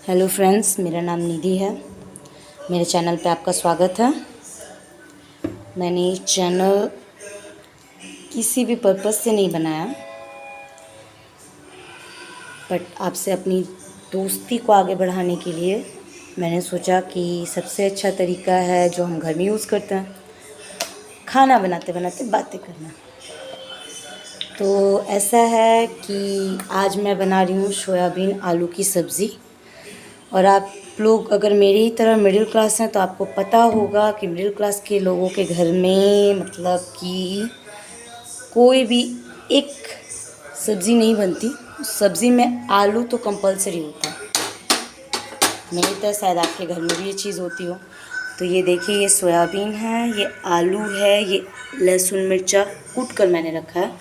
Hello friends, मेरा नाम निधि है। मेरे चैनल पे आपका स्वागत है। मैंने ये चैनल किसी भी पर्पज़ से नहीं बनाया, बट आपसे अपनी दोस्ती को आगे बढ़ाने के लिए मैंने सोचा कि सबसे अच्छा तरीका है जो हम घर में यूज़ करते हैं, खाना बनाते बनाते बातें करना। तो ऐसा है कि आज मैं बना रही हूँ सोयाबीन आलू की सब्ज़ी। और आप लोग अगर मेरी ही तरह मिडिल क्लास हैं तो आपको पता होगा कि मिडिल क्लास के लोगों के घर में मतलब कि कोई भी एक सब्ज़ी नहीं बनती, सब्ज़ी में आलू तो कंपलसरी होता है। मेरी तरह शायद आपके घर में भी ये चीज़ होती हो। तो ये देखिए, ये सोयाबीन है, ये आलू है, ये लहसुन मिर्चा कूट कर मैंने रखा है।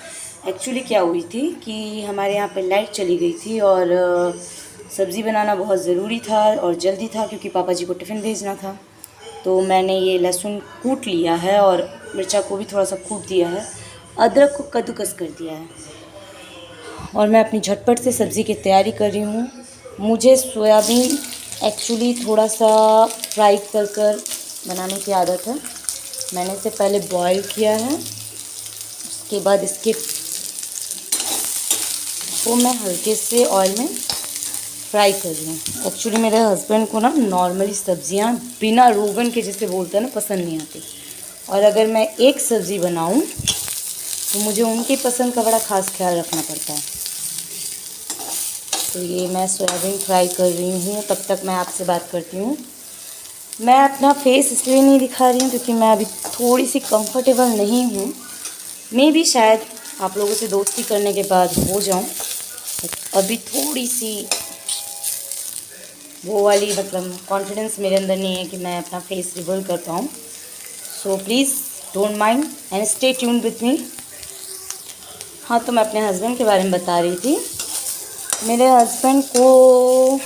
एक्चुअली क्या हुई थी कि हमारे यहाँ पर लाइट चली गई थी और सब्ज़ी बनाना बहुत ज़रूरी था और जल्दी था क्योंकि पापा जी को टिफ़िन भेजना था। तो मैंने ये लहसुन कूट लिया है और मिर्चा को भी थोड़ा सा कूट दिया है, अदरक को कद्दूकस कर दिया है और मैं अपनी झटपट से सब्ज़ी की तैयारी कर रही हूँ। मुझे सोयाबीन एक्चुअली थोड़ा सा फ्राई कर बनाने की आदत है। मैंने इसे पहले बॉईल किया है, उसके बाद इसके वो मैं हल्के से ऑयल में फ्राई कर रही हूँ। एक्चुअली मेरे हस्बैंड को ना नॉर्मली सब्ज़ियाँ बिना रोगन के जिसे बोलते हैं ना पसंद नहीं आती, और अगर मैं एक सब्ज़ी बनाऊँ तो मुझे उनकी पसंद का बड़ा ख़ास ख्याल रखना पड़ता है। तो ये मैं सोयाबीन फ्राई कर रही हूँ, तब तक मैं आपसे बात करती हूँ। मैं अपना फेस इसलिए नहीं दिखा रही हूँ क्योंकि मैं अभी थोड़ी सी कंफर्टेबल नहीं हूँ। मैं भी शायद आप लोगों से दोस्ती करने के बाद हो जाऊँ, अभी थोड़ी सी वो वाली मतलब कॉन्फिडेंस मेरे अंदर नहीं है कि मैं अपना फेस रिवील कर पाऊँ। So please don't mind and stay tune with me. हाँ, तो मैं अपने हस्बैंड के बारे में बता रही थी। मेरे हस्बैंड को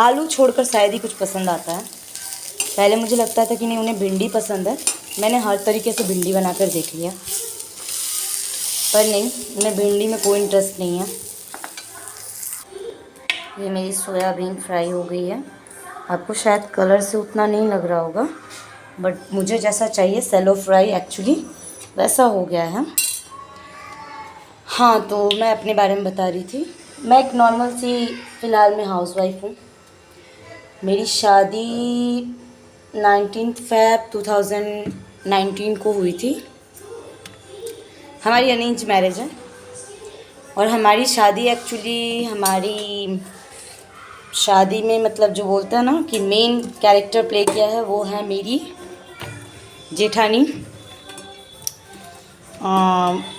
आलू छोड़कर शायद ही कुछ पसंद आता है। पहले मुझे लगता था कि नहीं, उन्हें भिंडी पसंद है। मैंने हर तरीके से भिंडी बनाकर देख लिया, पर नहीं, उन्हें भिंडी में कोई इंटरेस्ट नहीं है। ये मेरी सोयाबीन फ्राई हो गई है। आपको शायद कलर से उतना नहीं लग रहा होगा, बट मुझे जैसा चाहिए सैलो फ्राई एक्चुअली वैसा हो गया है। हाँ, तो मैं अपने बारे में बता रही थी। मैं एक नॉर्मल सी फ़िलहाल में हाउसवाइफ हूँ। मेरी शादी 19 फ़रवरी 2019 को हुई थी। हमारी अरेंज मैरिज है और हमारी शादी एक्चुअली हमारी शादी में मतलब जो बोलते हैं ना कि मेन कैरेक्टर प्ले किया है वो है मेरी जेठानी।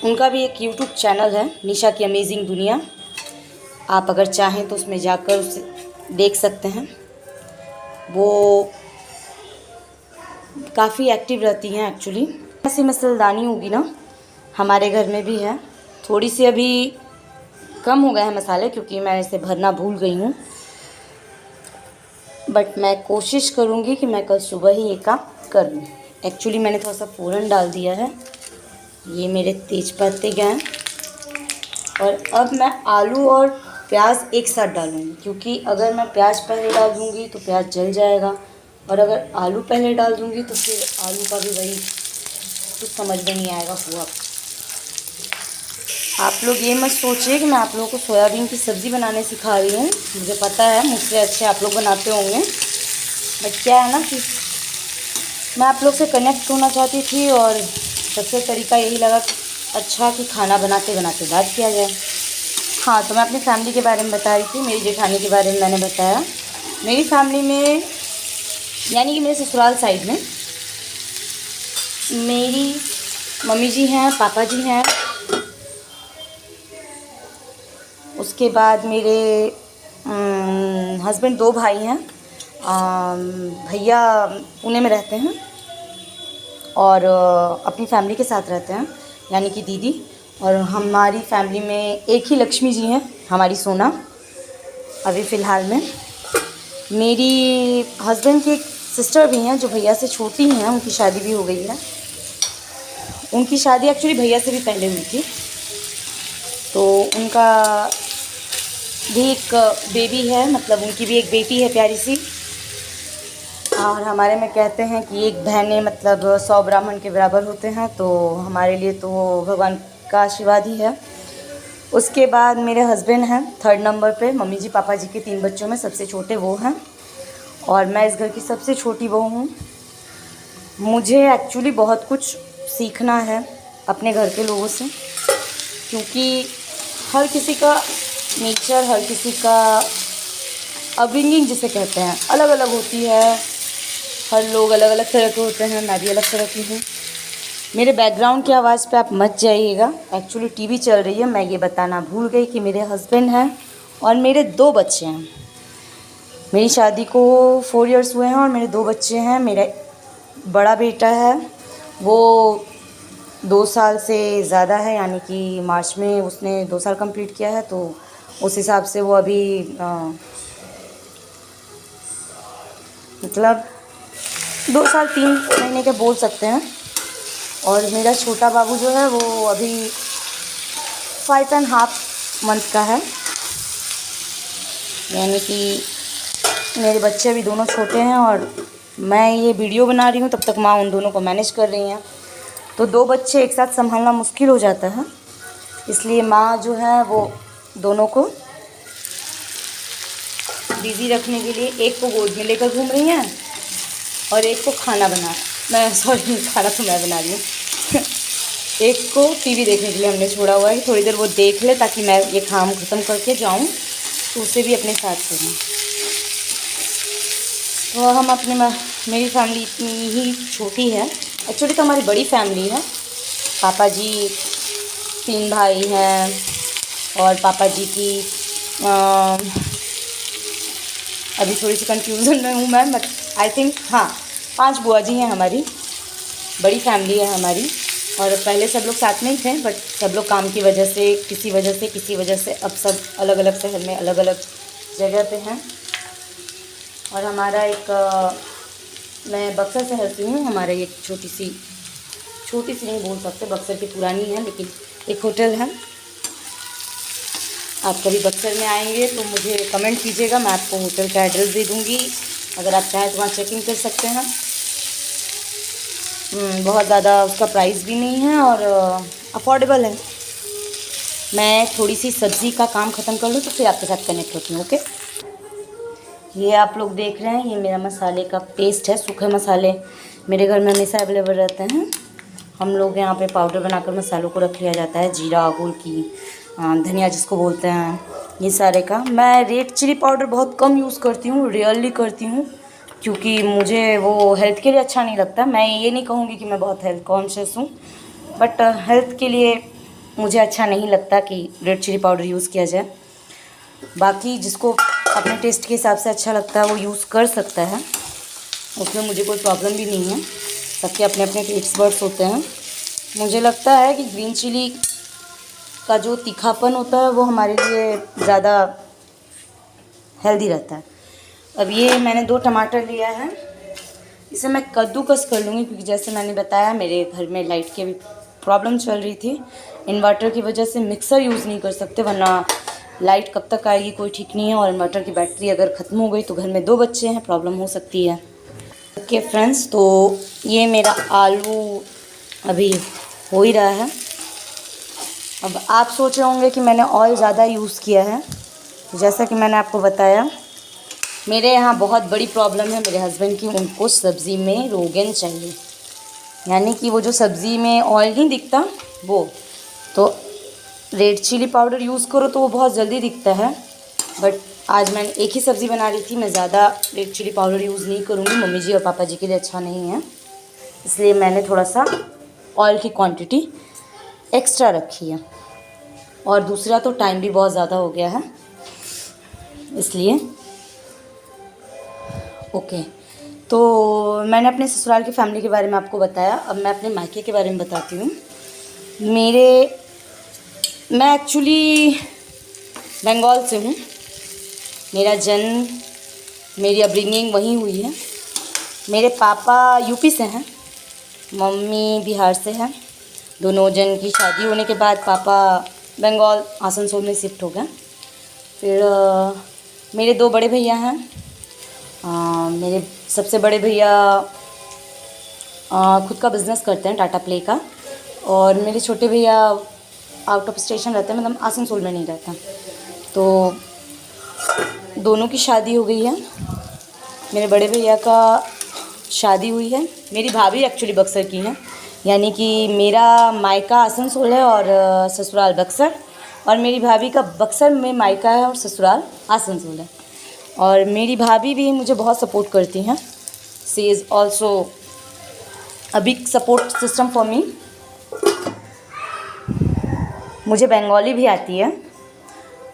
उनका भी एक यूट्यूब चैनल है, निशा की अमेजिंग दुनिया। आप अगर चाहें तो उसमें जाकर उसे देख सकते हैं। वो काफ़ी एक्टिव रहती हैं एक्चुअली। ऐसी मसालेदानी होगी ना, हमारे घर में भी है। थोड़ी सी अभी कम हो गए हैं मसाले क्योंकि मैं इसे भरना भूल गई हूँ, बट मैं कोशिश करूँगी कि मैं कल सुबह ही ये काम कर लूँ। एक्चुअली मैंने थोड़ा सा फ़ौरन डाल दिया है। ये मेरे तेज पत्ते गए और अब मैं आलू और प्याज एक साथ डालूँगी, क्योंकि अगर मैं प्याज पहले डाल दूँगी तो प्याज जल जाएगा, और अगर आलू पहले डाल दूँगी तो फिर आलू का भी वही कुछ समझ में नहीं आएगा हुआ। आप लोग ये मत सोचिए कि मैं आप लोगों को सोयाबीन की सब्ज़ी बनाने सिखा रही हूँ। मुझे पता है मुझसे अच्छे आप लोग बनाते होंगे, बट क्या है ना कि मैं आप लोग से कनेक्ट होना चाहती थी और सबसे तरीका यही लगा कि अच्छा कि खाना बनाते बनाते बात किया जाए। हाँ, तो मैं अपनी फैमिली के बारे में बता रही थी। मेरी जेठानी के बारे में मैंने बताया। मेरी फैमिली में यानी कि मेरे ससुराल साइड में मेरी मम्मी जी हैं, पापा जी हैं, उसके बाद मेरे हस्बैंड 2 भाई हैं। भैया पुणे में रहते हैं और अपनी फैमिली के साथ रहते हैं, यानी कि दीदी। और हमारी फैमिली में एक ही लक्ष्मी जी हैं, हमारी सोना। अभी फ़िलहाल में मेरी हस्बैंड की एक सिस्टर भी हैं जो भैया से छोटी हैं, उनकी शादी भी हो गई है। उनकी शादी एक्चुअली भैया से भी पहले हुई थी, तो उनका भी एक बेबी है, मतलब उनकी भी एक बेटी है प्यारी सी। और हमारे में कहते हैं कि एक बहनें मतलब 100 ब्राह्मण के बराबर होते हैं, तो हमारे लिए तो वो भगवान का आशीर्वाद ही है। उसके बाद मेरे हस्बैंड हैं 3rd नंबर पे। मम्मी जी पापा जी के 3 बच्चों में सबसे छोटे वो हैं, और मैं इस घर की सबसे छोटी बहू हूँ। मुझे एक्चुअली बहुत कुछ सीखना है अपने घर के लोगों से, क्योंकि हर किसी का नेचर, हर किसी का अपब्रिंगिंग जिसे कहते हैं, अलग अलग होती है। हर लोग अलग अलग तरह के होते हैं, मैं भी अलग तरह की हूँ। मेरे बैकग्राउंड की आवाज़ पे आप मत जाइएगा, एक्चुअली टीवी चल रही है। मैं ये बताना भूल गई कि मेरे हस्बैंड हैं और मेरे 2 बच्चे हैं। मेरी शादी को 4 इयर्स हुए हैं और मेरे 2 बच्चे हैं। मेरा बड़ा बेटा है, वो 2 साल से ज़्यादा है, यानी कि मार्च में उसने 2 साल कंप्लीट किया है, तो उस हिसाब से वो अभी मतलब 2 साल 3 महीने के बोल सकते हैं। और मेरा छोटा बाबू जो है वो अभी 5.5 मंथ का है, यानी कि मेरे बच्चे अभी दोनों छोटे हैं और मैं ये वीडियो बना रही हूँ, तब तक माँ उन दोनों को मैनेज कर रही हैं। तो 2 बच्चे एक साथ संभालना मुश्किल हो जाता है, इसलिए माँ जो है वो दोनों को बिज़ी रखने के लिए एक को गोद में लेकर घूम रही हैं और एक को खाना खाना तो मैं बना रही हूँ एक को टीवी देखने के लिए हमने छोड़ा हुआ है, थोड़ी देर वो देख ले ताकि मैं ये काम ख़त्म करके जाऊँ तो उसे भी अपने साथ करूँ। तो हम मेरी फैमिली इतनी ही छोटी है, एक्चुअली तो हमारी बड़ी फैमिली है। पापा जी 3 भाई हैं और पापा जी की अभी थोड़ी सी कंफ्यूजन में हूँ मैं, बट आई थिंक हाँ 5 बुआ जी हैं हमारी, बड़ी फैमिली है हमारी। और पहले सब लोग साथ में ही थे, बट सब लोग काम की वजह से किसी वजह से अब सब अलग अलग शहर में अलग अलग जगह पे हैं। और हमारा मैं बक्सर शहर से हूँ, हमारा एक छोटी सी नहीं बोल सकते, बक्सर की पुरानी है लेकिन एक होटल है। आप कभी बक्सर में आएंगे तो मुझे कमेंट कीजिएगा, मैं आपको होटल का एड्रेस दे दूँगी, अगर आप चाहें तो वहाँ चेक इन कर सकते हैं। बहुत ज़्यादा उसका प्राइस भी नहीं है और अफोर्डेबल है। मैं थोड़ी सी सब्ज़ी का काम ख़त्म कर लूँ तो फिर आपके साथ कनेक्ट होती हूँ। ओके, ये आप लोग देख रहे हैं, ये मेरा मसाले का पेस्ट है। सूखे मसाले मेरे घर में हमेशा अवेलेबल रहते हैं। हम लोग यहाँ पे पाउडर बनाकर मसालों को रख लिया जाता है, जीरा, गोलकी, धनिया जिसको बोलते हैं, ये सारे का। मैं रेड चिली पाउडर बहुत कम यूज़ करती हूँ, रेयरली करती हूँ, क्योंकि मुझे वो हेल्थ के लिए अच्छा नहीं लगता। मैं ये नहीं कहूँगी कि मैं बहुत हेल्थ कॉन्शियस हूँ, बट हेल्थ के लिए मुझे अच्छा नहीं लगता कि रेड चिली पाउडर यूज़ किया जाए। बाकी जिसको अपने टेस्ट के हिसाब से अच्छा लगता है वो यूज़ कर सकता है, उसमें मुझे कोई प्रॉब्लम भी नहीं है। सबके अपने अपने टेस्ट बड्स होते हैं। मुझे लगता है कि ग्रीन चिली का जो तीखापन होता है वो हमारे लिए ज़्यादा हेल्दी रहता है। अब ये मैंने 2 टमाटर लिया है, इसे मैं कद्दूकस कर लूँगी, क्योंकि जैसे मैंने बताया मेरे घर में लाइट की भी प्रॉब्लम चल रही थी। इन्वर्टर की वजह से मिक्सर यूज़ नहीं कर सकते, वरना लाइट कब तक आएगी कोई ठीक नहीं है। और इन्वर्टर की बैटरी अगर ख़त्म हो गई तो घर में 2 बच्चे हैं, प्रॉब्लम हो सकती है। ओके फ्रेंड्स, तो ये मेरा आलू अभी हो ही रहा है। अब आप सोच रहे होंगे कि मैंने ऑयल ज़्यादा यूज़ किया है। जैसा कि मैंने आपको बताया, मेरे यहाँ बहुत बड़ी प्रॉब्लम है मेरे हस्बैंड की, उनको सब्ज़ी में रोगन चाहिए, यानी कि वो जो सब्ज़ी में ऑयल नहीं दिखता वो, तो रेड चिली पाउडर यूज़ करो तो वो बहुत जल्दी दिखता है। बट आज मैंने एक ही सब्ज़ी बना रही थी, मैं ज़्यादा रेड चिली पाउडर यूज़ नहीं करूँगी, मम्मी जी और पापा जी के लिए अच्छा नहीं है, इसलिए मैंने थोड़ा सा ऑयल की क्वांटिटी एक्स्ट्रा रखी है। और दूसरा तो टाइम भी बहुत ज़्यादा हो गया है इसलिए। ओके, तो मैंने अपने ससुराल की फैमिली के बारे में आपको बताया। अब मैं अपने मायके के बारे में बताती हूँ। मैं एक्चुअली बंगाल से हूँ, मेरा जन्म, मेरी अपब्रिंगिंग वहीं हुई है। मेरे पापा यूपी से हैं, मम्मी बिहार से हैं। दोनों जन की शादी होने के बाद पापा बंगाल आसनसोल में शिफ्ट हो गए। फिर मेरे 2 बड़े भैया हैं। मेरे सबसे बड़े भैया खुद का बिज़नेस करते हैं टाटा प्ले का, और मेरे छोटे भैया आउट ऑफ स्टेशन रहते हैं, मतलब आसनसोल में नहीं रहते। तो दोनों की शादी हो गई है। मेरे बड़े भैया का शादी हुई है। मेरी भाभी एक्चुअली बक्सर की हैं, यानी कि मेरा मायका आसनसोल है और ससुराल बक्सर, और मेरी भाभी का बक्सर में मायका है और ससुराल आसनसोल है। और मेरी भाभी भी मुझे बहुत सपोर्ट करती हैं। She is also a big support system for me. मुझे बंगाली भी आती है,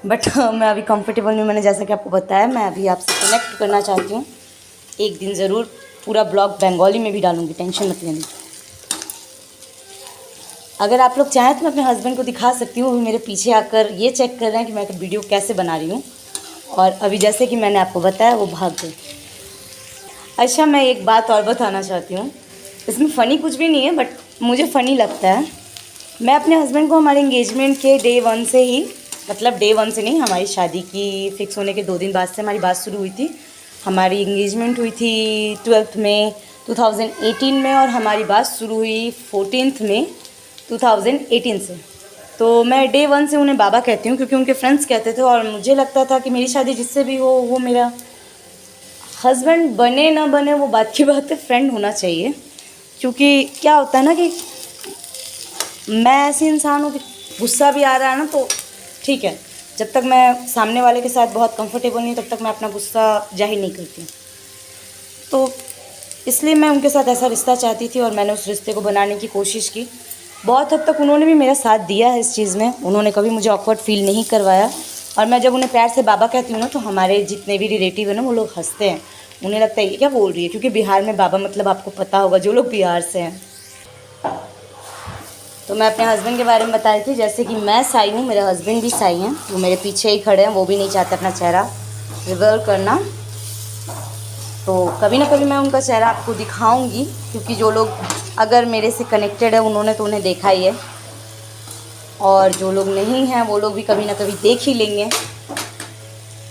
बट मैं अभी कंफर्टेबल नहीं, मैंने जैसा कि आपको बताया, मैं अभी आपसे कनेक्ट करना चाहती हूँ। एक दिन ज़रूर पूरा ब्लॉग बंगाली में भी डालूँगी, टेंशन मत लेना। अगर आप लोग चाहें तो मैं अपने हस्बैंड को दिखा सकती हूँ, वो भी मेरे पीछे आकर ये चेक कर रहे हैं कि मैं वीडियो कैसे बना रही हूँ। और अभी जैसे कि मैंने आपको बताया वो भाग गए। अच्छा, मैं एक बात और बताना चाहती हूँ। इसमें फ़नी कुछ भी नहीं है, बट मुझे फ़नी लगता है। मैं अपने हस्बैंड को हमारे एंगेजमेंट के डे 1 से ही, मतलब डे 1 से नहीं, हमारी शादी की फिक्स होने के 2 दिन बाद से हमारी बात शुरू हुई थी। हमारी एंगेजमेंट हुई थी 12 मई 2018 में, और हमारी बात शुरू हुई 14 मई 2018 से। तो मैं डे 1 से उन्हें बाबा कहती हूँ, क्योंकि उनके फ्रेंड्स कहते थे, और मुझे लगता था कि मेरी शादी जिससे भी हो वो मेरा हस्बैंड बने ना बने वो बात की बात है, फ्रेंड होना चाहिए। क्योंकि क्या होता है ना कि मैं ऐसी इंसान हूँ कि गुस्सा भी आ रहा है ना तो ठीक है, जब तक मैं सामने वाले के साथ बहुत कंफर्टेबल नहीं तब तक मैं अपना गुस्सा जाहिर नहीं करती। तो इसलिए मैं उनके साथ ऐसा रिश्ता चाहती थी, और मैंने उस रिश्ते को बनाने की कोशिश की। बहुत हद तक उन्होंने भी मेरा साथ दिया है इस चीज़ में, उन्होंने कभी मुझे ऑकवर्ड फील नहीं करवाया। और मैं जब उन्हें प्यार से बाबा कहती हूँ ना, तो हमारे जितने भी रिलेटिव हैं ना, वो लोग हंसते हैं। उन्हें लगता है ये क्या बोल रही है, क्योंकि बिहार में बाबा मतलब आपको पता होगा, जो लोग बिहार से हैं। तो मैं अपने हस्बैंड के बारे में बता रही थी, जैसे कि मैं साई हूँ, मेरे हस्बैंड भी साई हैं, वो मेरे पीछे ही खड़े हैं, वो भी नहीं चाहते अपना चेहरा रिवील करना। तो कभी ना कभी मैं उनका चेहरा आपको दिखाऊंगी, क्योंकि जो लोग अगर मेरे से कनेक्टेड है उन्होंने तो उन्हें देखा ही है, और जो लोग नहीं हैं वो लोग भी कभी ना कभी देख ही लेंगे।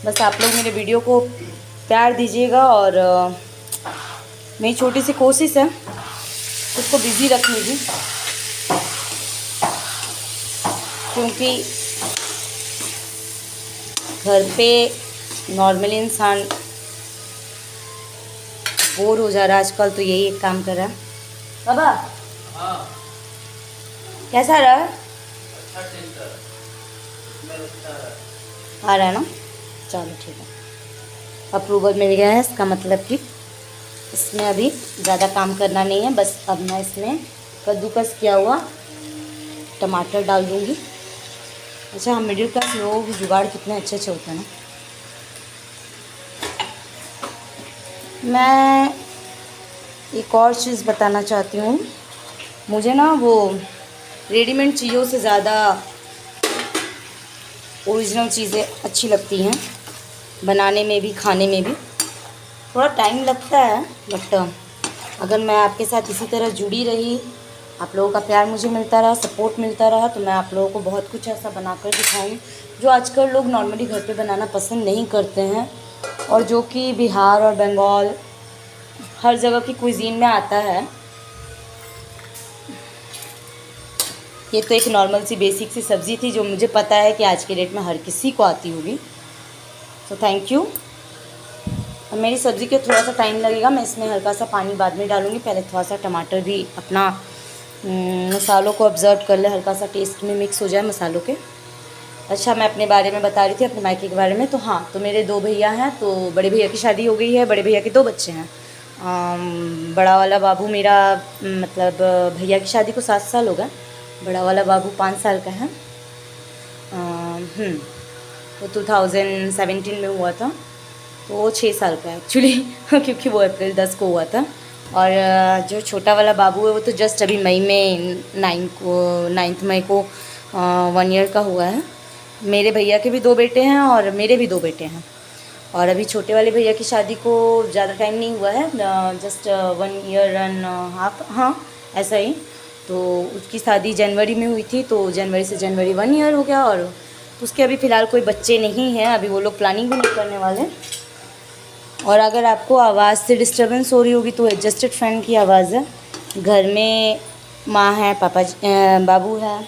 बस आप लोग मेरे वीडियो को प्यार दीजिएगा, और मेरी छोटी सी कोशिश है उसको बिज़ी रखने की, क्योंकि घर पे नॉर्मली इंसान बोर हो जा रहा है आजकल, तो यही एक काम कर रहा है। बाबा कैसा रहा? आ रहा है ना, चलो ठीक है। अप्रूवल मिल गया है, इसका मतलब कि इसमें अभी ज़्यादा काम करना नहीं है। बस अब मैं इसमें कद्दूकस किया हुआ टमाटर डाल दूँगी। अच्छा, हम मिडिल क्लास लोगों के जुगाड़ कितने अच्छे अच्छे होते हैं ना। मैं एक और चीज़ बताना चाहती हूँ, मुझे ना वो रेडीमेड चीज़ों से ज़्यादा ओरिजिनल चीज़ें अच्छी लगती हैं, बनाने में भी खाने में भी। थोड़ा टाइम लगता है, बट अगर मैं आपके साथ इसी तरह जुड़ी रही, आप लोगों का प्यार मुझे मिलता रहा, सपोर्ट मिलता रहा, तो मैं आप लोगों को बहुत कुछ ऐसा बनाकर दिखाऊंगी जो आजकल लोग नॉर्मली घर पे बनाना पसंद नहीं करते हैं, और जो कि बिहार और बंगाल हर जगह की कुजीन में आता है। ये तो एक नॉर्मल सी बेसिक सी सब्ज़ी थी, जो मुझे पता है कि आज के डेट में हर किसी को आती होगी। तो थैंक यू। और मेरी सब्ज़ी के थोड़ा सा टाइम लगेगा, मैं इसमें हल्का सा पानी बाद में डालूँगी। पहले थोड़ा सा टमाटर भी अपना मसालों को ऑब्ज़र्व कर ले, हल्का सा टेस्ट में मिक्स हो जाए मसालों के। अच्छा, मैं अपने बारे में बता रही थी, अपने मायके के बारे में। तो हाँ, तो मेरे 2 भैया हैं, तो बड़े भैया की शादी हो गई है, बड़े भैया के 2 बच्चे हैं। बड़ा वाला बाबू मेरा, मतलब भैया की शादी को 7 साल हो गए, बड़ा वाला बाबू 5 साल का है। वो 2017 में हुआ था, तो वो 6 साल का है एक्चुअली क्योंकि वो अप्रैल 10 को हुआ था। और जो छोटा वाला बाबू है वो तो जस्ट अभी मई में 9 मई को 1 ईयर का हुआ है। मेरे भैया के भी 2 बेटे हैं और मेरे भी 2 बेटे हैं। और अभी छोटे वाले भैया की शादी को ज़्यादा टाइम नहीं हुआ है, जस्ट 1 ईयर एंड हाफ, हाँ ऐसा ही। तो उसकी शादी जनवरी में हुई थी, तो जनवरी से जनवरी 1 ईयर हो गया, और तो उसके अभी फ़िलहाल कोई बच्चे नहीं हैं, अभी वो लोग प्लानिंग भी नहीं करने वाले। और अगर आपको आवाज़ से डिस्टर्बेंस हो रही होगी तो एडजस्टेड फ़ैन की आवाज़ है। घर में माँ है, पापा बाबू है,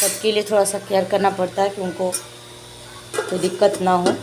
सबके लिए थोड़ा सा केयर करना पड़ता है कि उनको कोई दिक्कत ना हो।